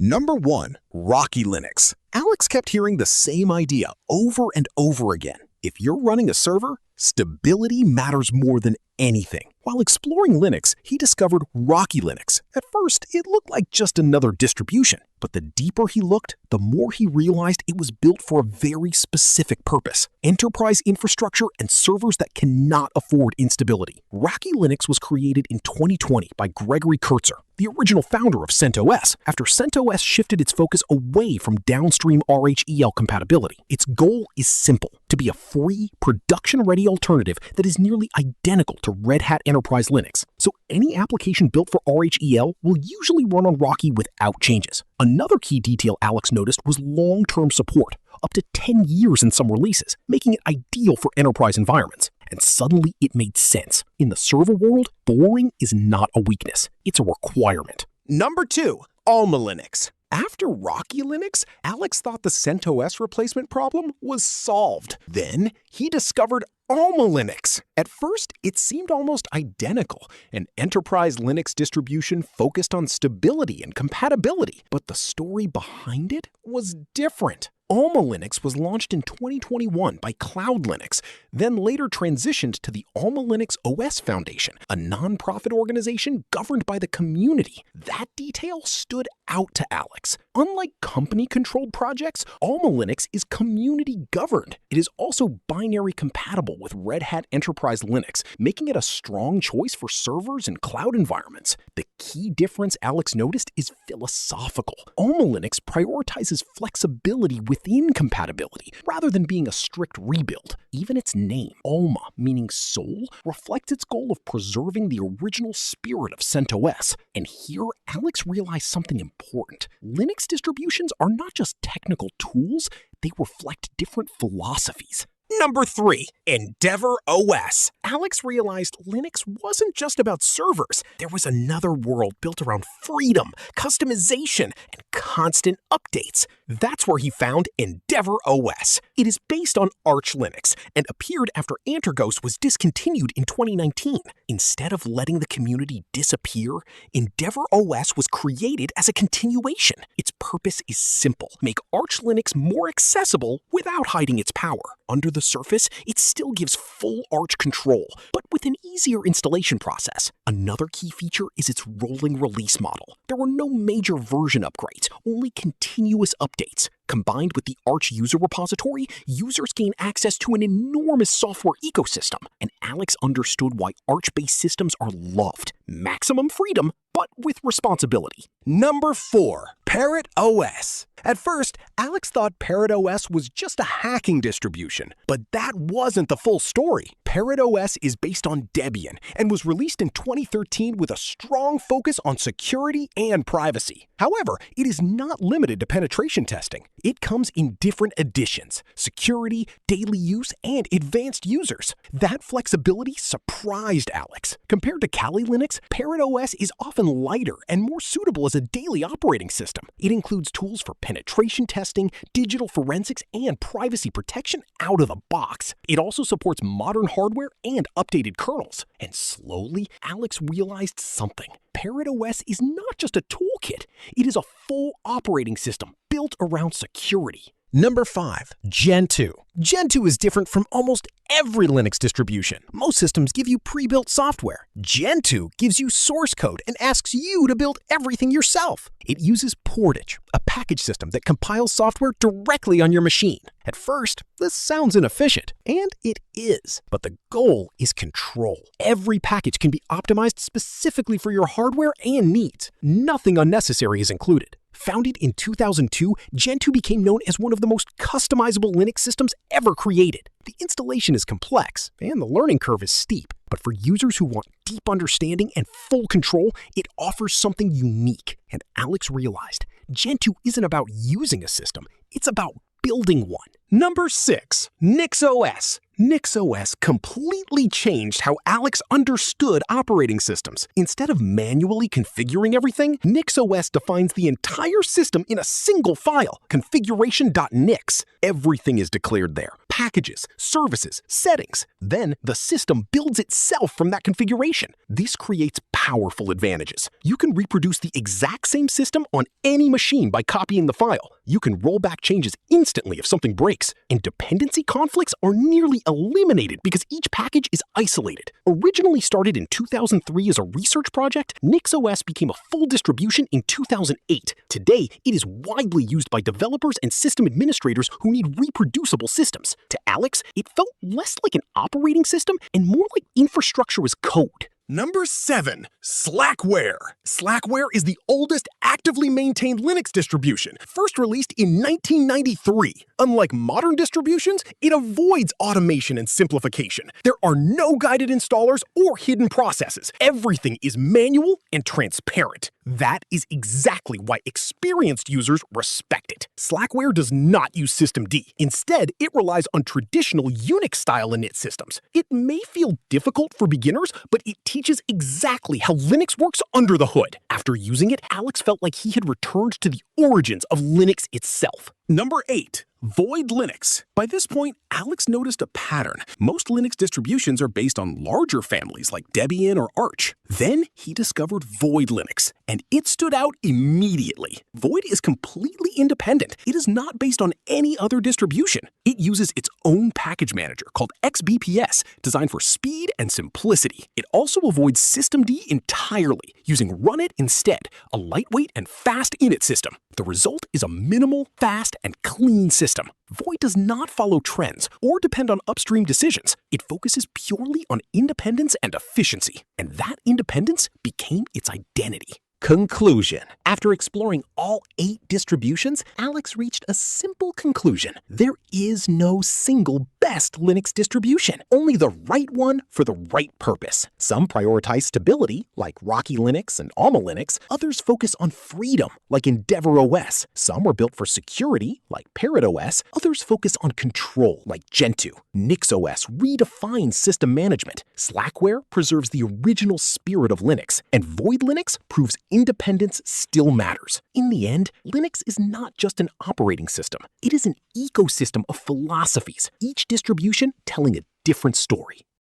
Number 1. Rocky Linux. Alex kept hearing the same idea over and over again. If you're running a server, stability matters more than anything. While exploring Linux, he discovered Rocky Linux. At first, it looked like just another distribution, but the deeper he looked, the more he realized it was built for a very specific purpose: enterprise infrastructure and servers that cannot afford instability. Rocky Linux was created in 2020 by Gregory Kurtzer, the original founder of CentOS, after CentOS shifted its focus away from downstream RHEL compatibility. Its goal is simple: to be a free, production-ready alternative that is nearly identical to Red Hat Enterprise Linux. So any application built for RHEL will usually run on Rocky without changes. Another key detail Alex noticed was long-term support, up to 10 years in some releases, making it ideal for enterprise environments. And suddenly it made sense. In the server world, boring is not a weakness, it's a requirement. Number 2. AlmaLinux. After Rocky Linux, Alex thought the CentOS replacement problem was solved. Then he discovered AlmaLinux. At first, it seemed almost identical, an enterprise Linux distribution focused on stability and compatibility. But the story behind it was different. AlmaLinux was launched in 2021 by Cloud Linux, then later transitioned to the AlmaLinux OS Foundation, a nonprofit organization governed by the community. That detail stood out to Alex. Unlike company-controlled projects, AlmaLinux is community-governed. It is also binary compatible with Red Hat Enterprise Linux, making it a strong choice for servers and cloud environments. The key difference Alex noticed is philosophical. AlmaLinux prioritizes flexibility within compatibility, rather than being a strict rebuild. Even its name, Alma, meaning soul, reflects its goal of preserving the original spirit of CentOS. And here, Alex realized something important. Linux distributions are not just technical tools, they reflect different philosophies. Number 3. EndeavourOS. Alex realized Linux wasn't just about servers. There was another world built around freedom, customization, and constant updates. That's where he found EndeavourOS. It is based on Arch Linux and appeared after Antergos was discontinued in 2019. Instead of letting the community disappear, EndeavourOS was created as a continuation. Its purpose is simple: make Arch Linux more accessible without hiding its power. Under the surface, it still gives full Arch control, but with an easier installation process. Another key feature is its rolling release model. There were no major version upgrades, only continuous updates. Combined with the Arch user repository, users gain access to an enormous software ecosystem, and Alex understood why Arch-based systems are loved. Maximum freedom, but with responsibility. Number 4. Parrot OS. At first, Alex thought Parrot OS was just a hacking distribution, but that wasn't the full story. Parrot OS is based on Debian and was released in 2013 with a strong focus on security and privacy. However, it is not limited to penetration testing. It comes in different editions: security, daily use, and advanced users. That flexibility surprised Alex. Compared to Kali Linux, Parrot OS is often lighter and more suitable as a daily operating system. It includes tools for penetration testing, digital forensics, and privacy protection out of the box. It also supports modern hardware and updated kernels. And slowly, Alex realized something. Parrot OS is not just a toolkit, it is a full operating system built around security. Number 5. Gentoo. Gentoo is different from almost every Linux distribution. Most systems give you pre-built software. Gentoo gives you source code and asks you to build everything yourself. It uses Portage, a package system that compiles software directly on your machine. At first, this sounds inefficient, and it is. But the goal is control. Every package can be optimized specifically for your hardware and needs. Nothing unnecessary is included. Founded in 2002, Gentoo became known as one of the most customizable Linux systems ever created. The installation is complex, and the learning curve is steep. But for users who want deep understanding and full control, it offers something unique. And Alex realized Gentoo isn't about using a system, it's about building one. Number 6. NixOS. NixOS completely changed how Alex understood operating systems. Instead of manually configuring everything, NixOS defines the entire system in a single file, configuration.nix. Everything is declared there: packages, services, settings. Then the system builds itself from that configuration. This creates powerful advantages. You can reproduce the exact same system on any machine by copying the file. You can roll back changes instantly if something breaks. And dependency conflicts are nearly eliminated because each package is isolated. Originally started in 2003 as a research project, NixOS became a full distribution in 2008. Today, it is widely used by developers and system administrators who need reproducible systems. To Alex, it felt less like an operating system and more like infrastructure as code. Number 7. Slackware. Slackware is the oldest actively maintained Linux distribution, first released in 1993. Unlike modern distributions, it avoids automation and simplification. There are no guided installers or hidden processes. Everything is manual and transparent. That is exactly why experienced users respect it. Slackware does not use systemd. Instead, it relies on traditional Unix-style init systems. It may feel difficult for beginners, but it teaches exactly how Linux works under the hood. After using it, Alex felt like he had returned to the origins of Linux itself. Number 8. Void Linux. By this point, Alex noticed a pattern. Most Linux distributions are based on larger families like Debian or Arch. Then he discovered Void Linux, and it stood out immediately. Void is completely independent. It is not based on any other distribution. It uses its own package manager called XBPS, designed for speed and simplicity. It also avoids systemd entirely, using Runit instead, a lightweight and fast init system. The result is a minimal, fast, and clean system. Void does not follow trends or depend on upstream decisions. It focuses purely on independence and efficiency, and that independence became its identity. Conclusion. After exploring all 8 distributions, Alex reached a simple conclusion. There is no single best Linux distribution, only the right one for the right purpose. Some prioritize stability, like Rocky Linux and AlmaLinux. Others focus on freedom, like EndeavourOS. Some are built for security, like Parrot OS. Others focus on control, like Gentoo. NixOS redefines system management. Slackware preserves the original spirit of Linux. And Void Linux proves independence still matters. In the end, Linux is not just an operating system. It is an ecosystem of philosophies, each distribution telling a different story.